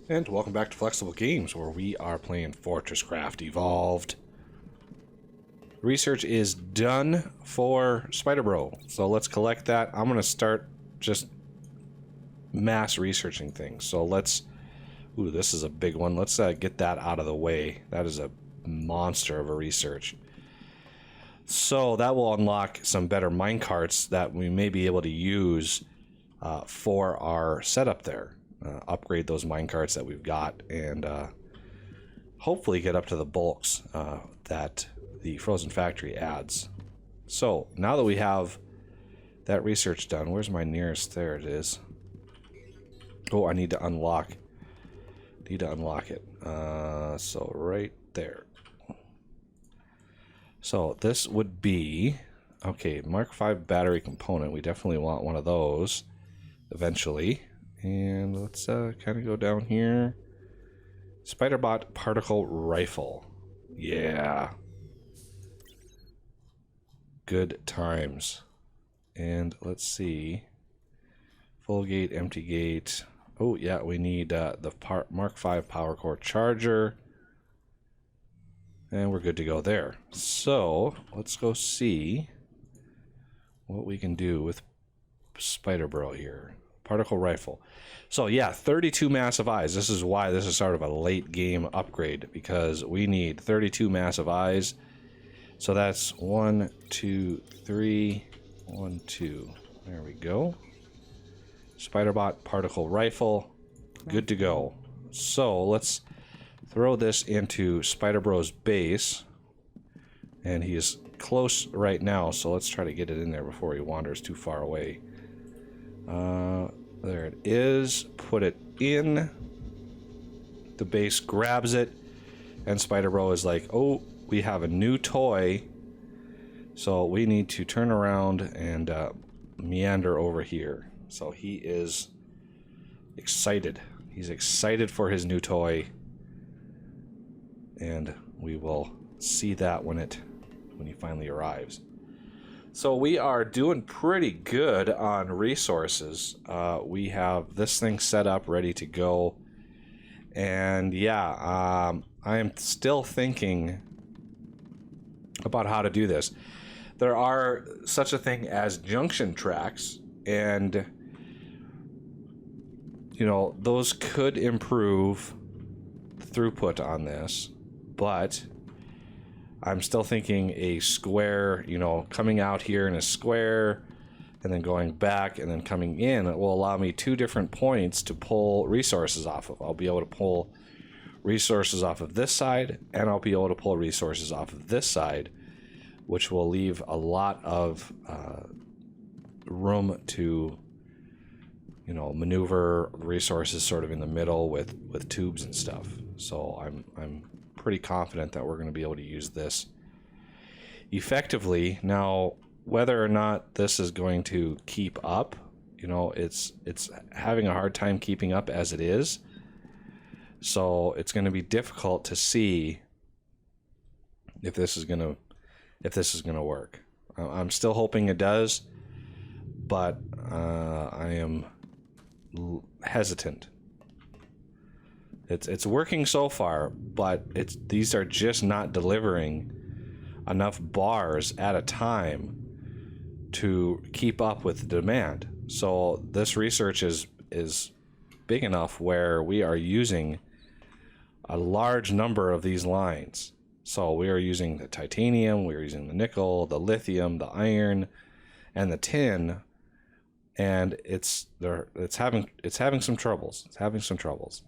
And welcome back to Flexible Games, where we are playing FortressCraft Evolved. Research is done for Spider Bro, so let's collect that. I'm going to start just mass researching things. So let's... Ooh, this is a big one. Let's get that out of the way. That is a monster of a research. So that will unlock some better minecarts that we may be able to use for our setup there. Upgrade those minecarts that we've got and hopefully get up to the bulks that the Frozen Factory adds. So now that we have that research done, where's my nearest? There it is. Oh, I need to unlock. Need to unlock it. So right there. So this would be okay. Mark 5 battery component. We definitely want one of those eventually. And let's kind of go down here. Spiderbot particle rifle. Yeah. Good times. And let's see. Full gate, empty gate. Oh, yeah, we need the Mark 5 power core charger. And we're good to go there. So, let's go see what we can do with Spider Bro here. Particle rifle. So yeah, 32 massive eyes. This is why this is sort of a late game upgrade, because we need 32 massive eyes. So that's 1, 2, 3, 1, 2. There we go. Spiderbot particle rifle. Good to go. So let's throw this into Spider Bro's base. And he is close right now, so let's try to get it in there before he wanders too far away. There it is. Put it in. The base grabs it, and Spider Bro is like, oh, we have a new toy, so we need to turn around and meander over here. So he is excited. He's excited for his new toy, and we will see that when he finally arrives. So we are doing pretty good on resources. We have this thing set up, ready to go. And yeah, I am still thinking about how to do this. There are such a thing as junction tracks, and you know, those could improve throughput on this, but I'm still thinking a square, you know, coming out here in a square and then going back and then coming in. It will allow me 2 different points to pull resources off of. I'll be able to pull resources off of this side, and I'll be able to pull resources off of this side, which will leave a lot of room to, you know, maneuver resources sort of in the middle with tubes and stuff. So I'm pretty confident that we're going to be able to use this effectively. Now, whether or not this is going to keep up, you know, it's having a hard time keeping up as it is. So it's going to be difficult to see if this is going to work. I'm still hoping it does, but I am hesitant. It's working so far, but these are just not delivering enough bars at a time to keep up with the demand. So this research is big enough where we are using a large number of these lines. So we are using the titanium, we're using the nickel, the lithium, the iron, and the tin, and it's having some troubles. It's having some troubles.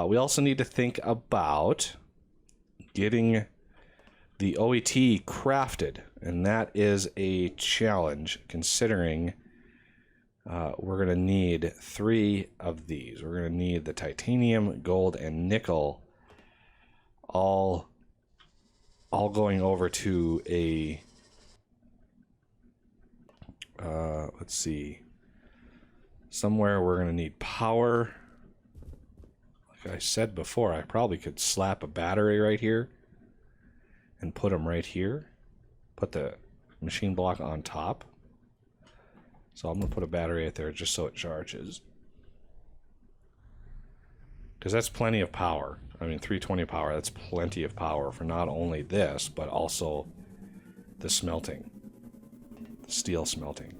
We also need to think about getting the OET crafted, and that is a challenge considering we're going to need 3 of these. We're going to need the titanium, gold, and nickel all going over to a let's see, somewhere we're going to need power. Like I said before, I probably could slap a battery right here and put them right here. Put the machine block on top. So I'm going to put a battery right there just so it charges. because that's plenty of power. I mean, 320 power, that's plenty of power for not only this, but also the smelting, the steel smelting.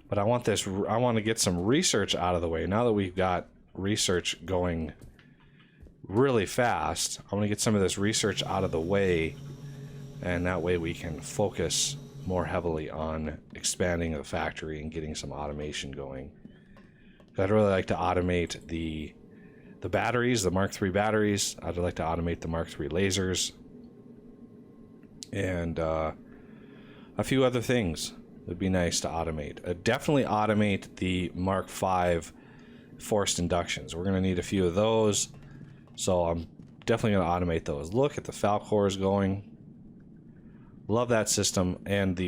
But I want to get some research out of the way. Now that we've got research going really fast, I want to get some of this research out of the way, and that way we can focus more heavily on expanding the factory and getting some automation going. I'd really like to automate the batteries, the Mark III batteries. I'd like to automate the Mark III lasers, and a few other things would be nice to automate. Definitely automate the Mark V forced inductions. We're going to need a few of those, so I'm definitely going to automate those. Look at the Falcors going. Love that system. And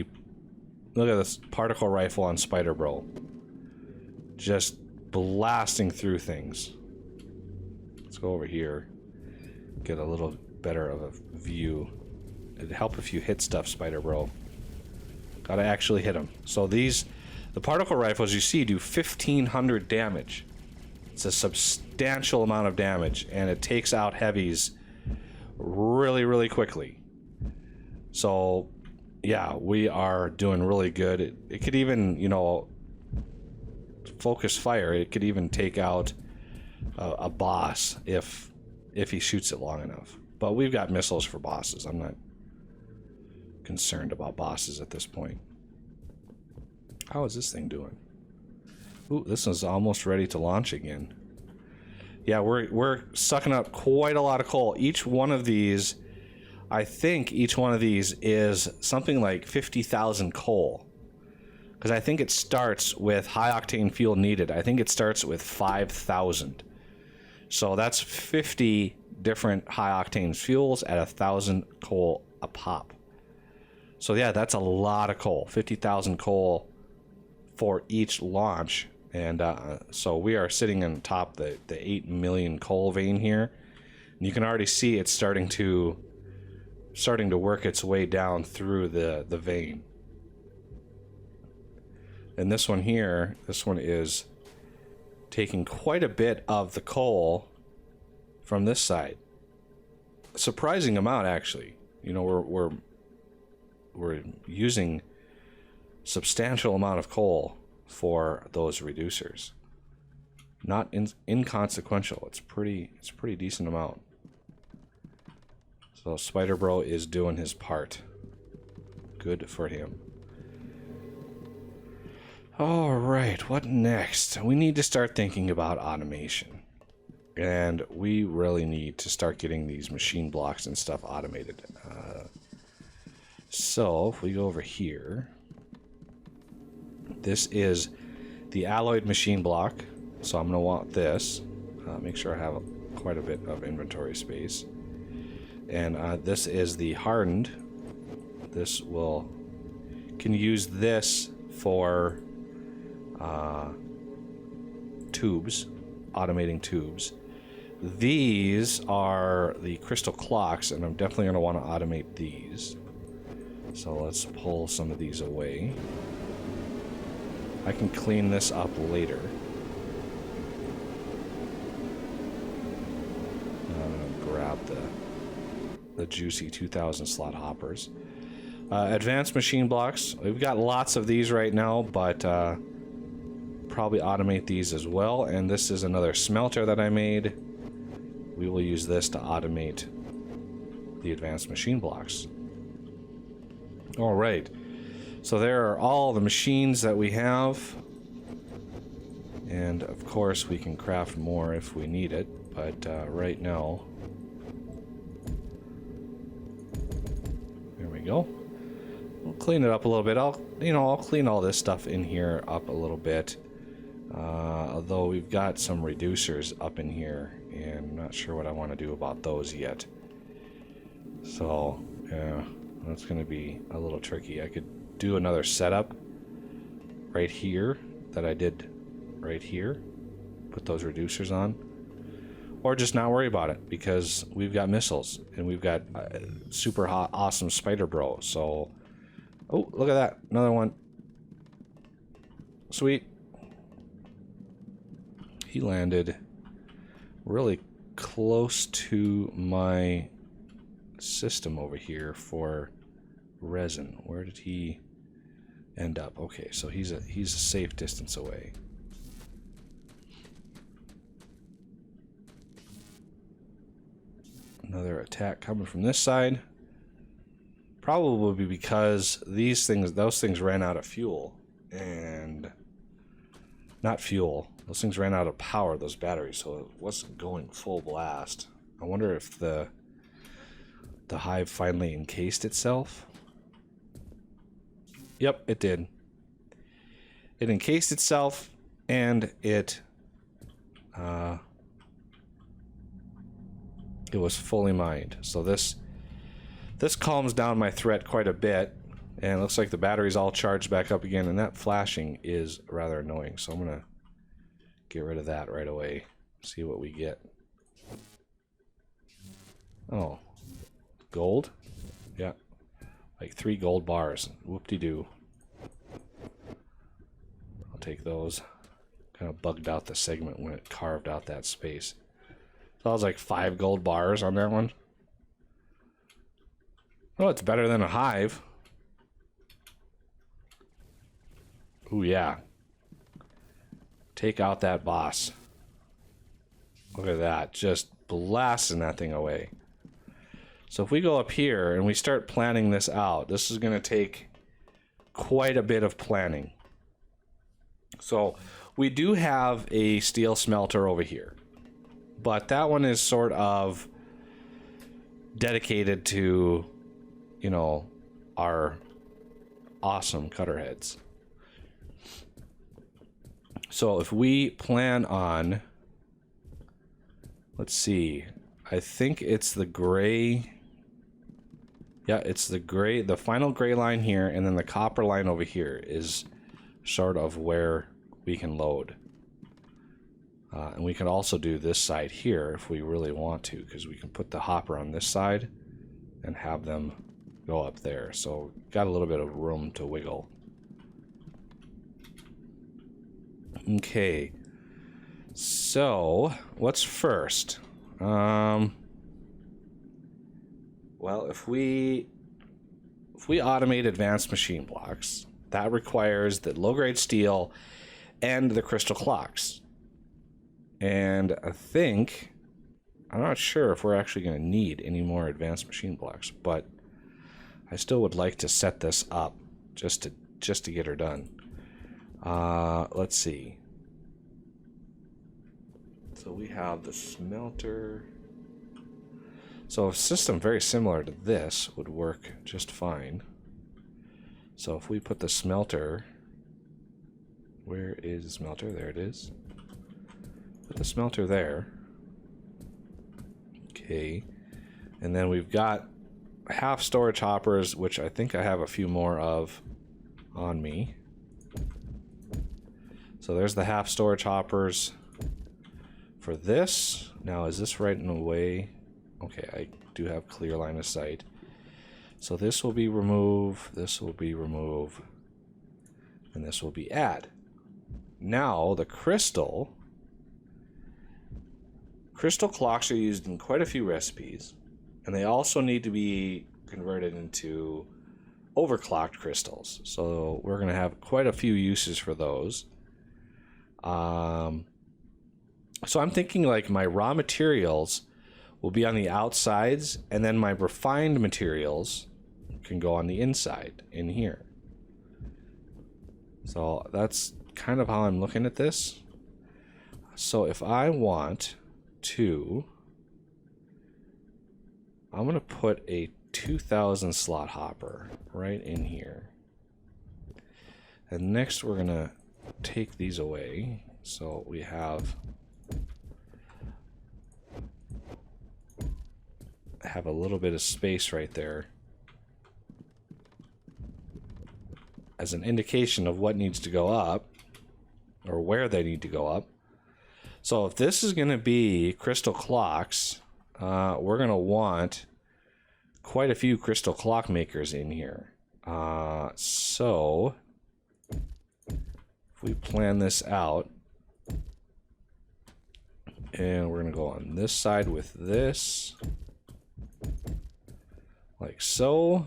look at this particle rifle on Spider Bro, just blasting through things. Let's go over here, get a little better of a view. It'd help if you hit stuff, Spider Bro. Gotta actually hit them. So the particle rifles you see do 1,500 damage. It's a substantial amount of damage, and it takes out heavies really, really quickly. So, yeah, we are doing really good. It could even, you know, focus fire. It could even take out a boss if he shoots it long enough. But we've got missiles for bosses. I'm not concerned about bosses at this point. How is this thing doing? Ooh, this is almost ready to launch again. Yeah, we're sucking up quite a lot of coal. Each one of these, I think each one of these is something like 50,000 coal. Because I think it starts with high octane fuel needed. I think it starts with 5,000. So that's 50 different high octane fuels at 1,000 coal a pop. So yeah, that's a lot of coal. 50,000 coal for each launch. And so we are sitting on top the 8 million coal vein here. And you can already see it's starting to work its way down through the vein. And this one here, this one is taking quite a bit of the coal from this side. A surprising amount, actually. You know, we're using substantial amount of coal for those reducers. Not inconsequential. It's pretty decent amount. So Spider Bro is doing his part. Good for him. All right, what next? We need to start thinking about automation. And we really need to start getting these machine blocks and stuff automated. So if we go over here, this is the alloyed machine block. So I'm going to want this. Make sure I have quite a bit of inventory space. And this is the hardened. This can use this for tubes, automating tubes. These are the crystal clocks, and I'm definitely going to want to automate these. So let's pull some of these away. I can clean this up later. I'm going to grab the juicy 2,000 slot hoppers. Advanced machine blocks. We've got lots of these right now, but probably automate these as well. And this is another smelter that I made. We will use this to automate the advanced machine blocks. All right. So there are all the machines that we have. And of course we can craft more if we need it. But right now, there we go. We'll clean it up a little bit. I'll clean all this stuff in here up a little bit. Although we've got some reducers up in here, and I'm not sure what I want to do about those yet. So, yeah, that's going to be a little tricky. I could do another setup right here that I did right here. Put those reducers on. Or just not worry about it, because we've got missiles, and we've got super hot, awesome Spider Bro. So, oh, look at that. Another one. Sweet. He landed really close to my system over here for resin. Where did he end up? Okay, so he's a safe distance away. Another attack coming from this side. Probably because those things ran out of fuel. And not fuel. Those things ran out of power, those batteries, so it wasn't going full blast. I wonder if the hive finally encased itself. Yep, it did. It encased itself, and it was fully mined. So this calms down my threat quite a bit, and it looks like the battery's all charged back up again, and that flashing is rather annoying. So I'm gonna get rid of that right away. See what we get. Oh, gold? Yeah, like 3 gold bars. Whoop-de-doo. I'll take those. Kind of bugged out the segment when it carved out that space. So that was like 5 gold bars on that one. Oh, it's better than a hive. Ooh, yeah. Take out that boss. Look at that. Just blasting that thing away. So if we go up here and we start planning this out, this is going to take quite a bit of planning. So we do have a steel smelter over here, but that one is sort of dedicated to, you know, our awesome cutter heads. So if we plan on, let's see, I think it's the gray. Yeah, it's the gray, the final gray line here, and then the copper line over here is sort of where we can load. And we can also do this side here if we really want to, because we can put the hopper on this side and have them go up there. So got a little bit of room to wiggle. Okay. So what's first? Well, if we automate advanced machine blocks, that requires the low-grade steel and the crystal clocks. And I'm not sure if we're actually going to need any more advanced machine blocks, but I still would like to set this up just to get her done. Let's see. So we have the smelter. So a system very similar to this would work just fine. So if we put the smelter, where is the smelter? There it is. Put the smelter there. Okay. And then we've got half storage hoppers, which I think I have a few more of on me. So there's the half storage hoppers for this. Now, is this right in the way? Okay, I do have clear line of sight. So this will be remove, this will be remove, and this will be add. Now, the crystal clocks are used in quite a few recipes, and they also need to be converted into overclocked crystals. So we're going to have quite a few uses for those. So I'm thinking like my raw materials will be on the outsides, and then my refined materials can go on the inside in here. So that's kind of how I'm looking at this. So if I want to, I'm going to put a 2000 slot hopper right in here. And next we're going to take these away. So we have a little bit of space right there as an indication of what needs to go up or where they need to go up. So if this is going to be crystal clocks, we're going to want quite a few crystal clock makers in here. So if we plan this out And we're going to go on this side with this. Like so.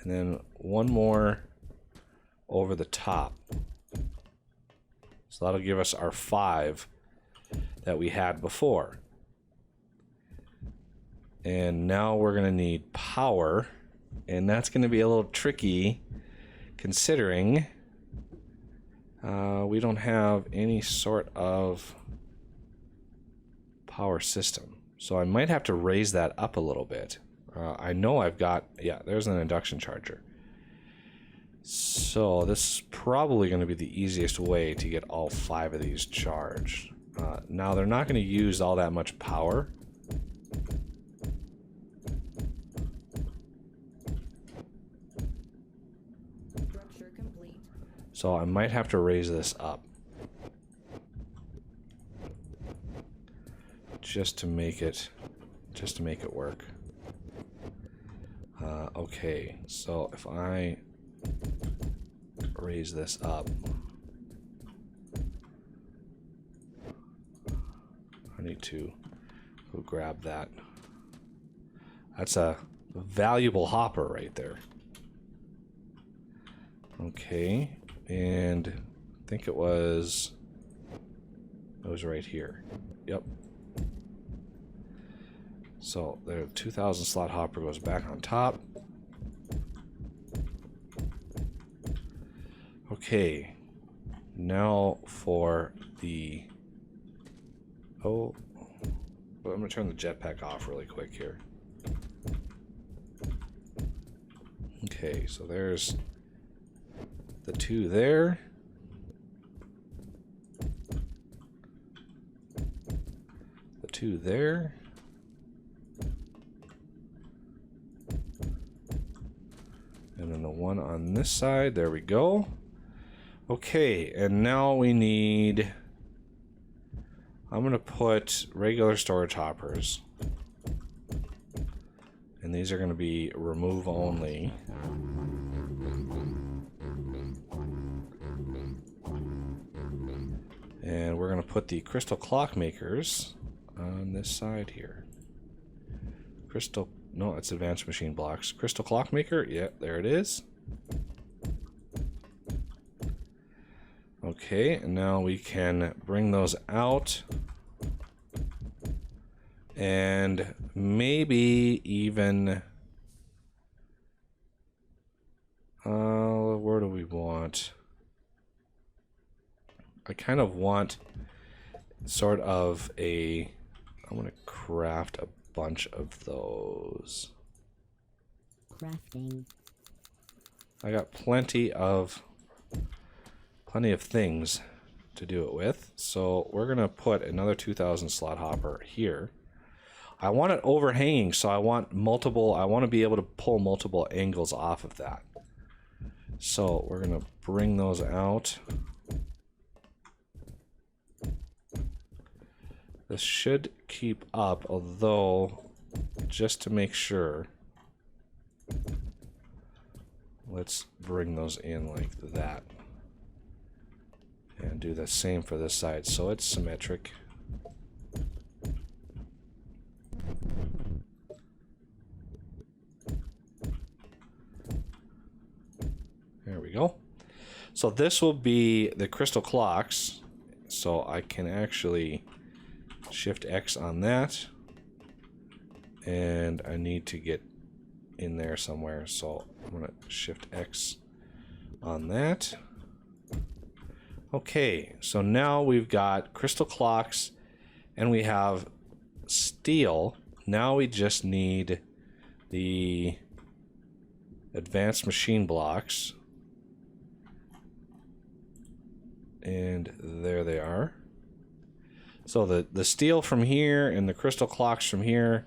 And then one more over the top. So that'll give us our 5 that we had before. And now we're going to need power. And that's going to be a little tricky considering we don't have any sort of power system. So I might have to raise that up a little bit. I know I've got, yeah, there's an induction charger. So this is probably going to be the easiest way to get all 5 of these charged. Now they're not going to use all that much power. Structure complete. So I might have to raise this up. Just to make it work. Okay, so if I raise this up, I need to go grab that. That's a valuable hopper right there. Okay, and I think it was right here. Yep. So the 2000 slot hopper goes back on top. Okay, now for the, I'm gonna turn the jetpack off really quick here. Okay, so there's the 2 there. The 2 there. And then the 1 on this side, there we go. Okay, and now we need, I'm gonna put regular storage hoppers. And these are gonna be remove only. And we're gonna put the crystal clock makers on this side here. No, it's advanced machine blocks. Crystal clock maker, yeah, there it is. Okay, and now we can bring those out. And maybe even, where do we want? I kind of want sort of a, I'm gonna craft a bunch of those. Crafting. I got plenty of things to do it with. So we're gonna put another 2000 slot hopper here. I want it overhanging, so I want to be able to pull multiple angles off of that. So we're gonna bring those out. This should keep up, although, just to make sure, let's bring those in like that. And do the same for this side, so it's symmetric. There we go. So this will be the crystal clocks, so I can actually Shift X on that, and I need to get in there somewhere, so I'm gonna Shift X on that. Okay, so now we've got crystal clocks and we have steel. Now we just need the advanced machine blocks, and there they are. So the steel from here and the crystal clocks from here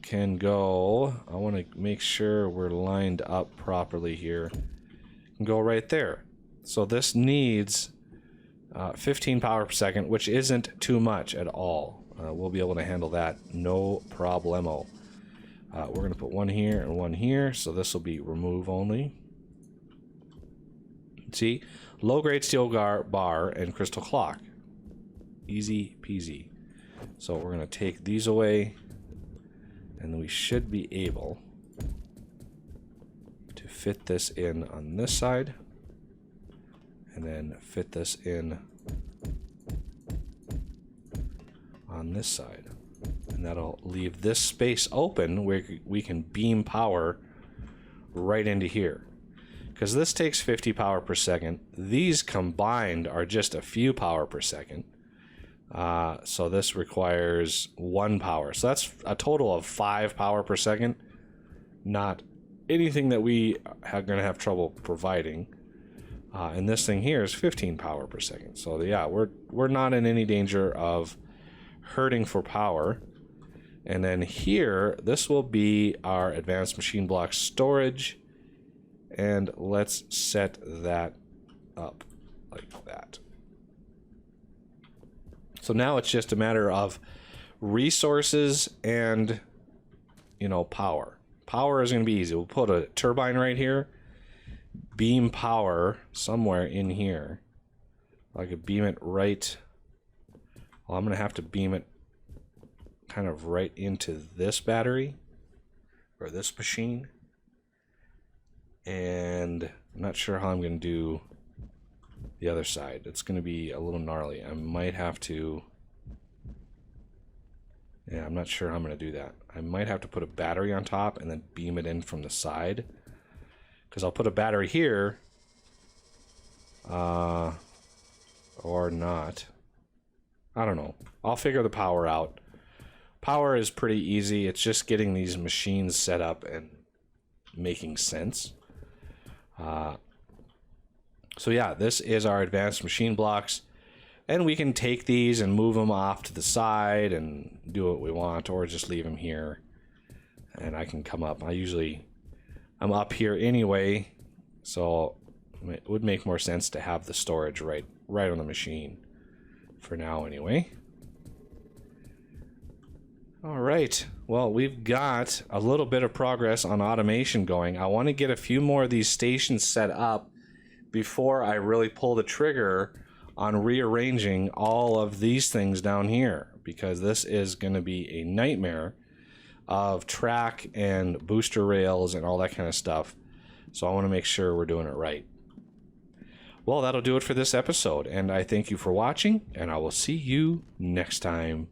can go, I want to make sure we're lined up properly here, can go right there. So this needs 15 power per second, which isn't too much at all. We'll be able to handle that, no problemo. We're going to put one here and one here, so this will be remove only. See, low grade steel bar and crystal clock. Easy peasy. So we're going to take these away, and we should be able to fit this in on this side, and then fit this in on this side. And that'll leave this space open where we can beam power right into here. Because this takes 50 power per second. These combined are just a few power per second. So this requires 1 power. So that's a total of 5 power per second. Not anything that we are going to have trouble providing. And this thing here is 15 power per second. So yeah, we're not in any danger of hurting for power. And then here, this will be our advanced machine block storage. And let's set that up like that. So now it's just a matter of resources and, you know, power. Power is going to be easy. We'll put a turbine right here. Beam power somewhere in here. I could beam it right. Well, I'm going to have to beam it kind of right into this battery or this machine. And I'm not sure how I'm going to do the other side. It's going to be a little gnarly. I might have to... Yeah, I'm not sure how I'm going to do that. I might have to put a battery on top and then beam it in from the side. Because I'll put a battery here. Or not. I don't know. I'll figure the power out. Power is pretty easy. It's just getting these machines set up and making sense. So yeah, this is our advanced machine blocks, and we can take these and move them off to the side and do what we want, or just leave them here and I can come up. I'm up here anyway, so it would make more sense to have the storage right on the machine for now anyway. All right, well, we've got a little bit of progress on automation going. I want to get a few more of these stations set up before I really pull the trigger on rearranging all of these things down here, because this is going to be a nightmare of track and booster rails and all that kind of stuff. So I want to make sure we're doing it right. Well, that'll do it for this episode, and I thank you for watching, and I will see you next time.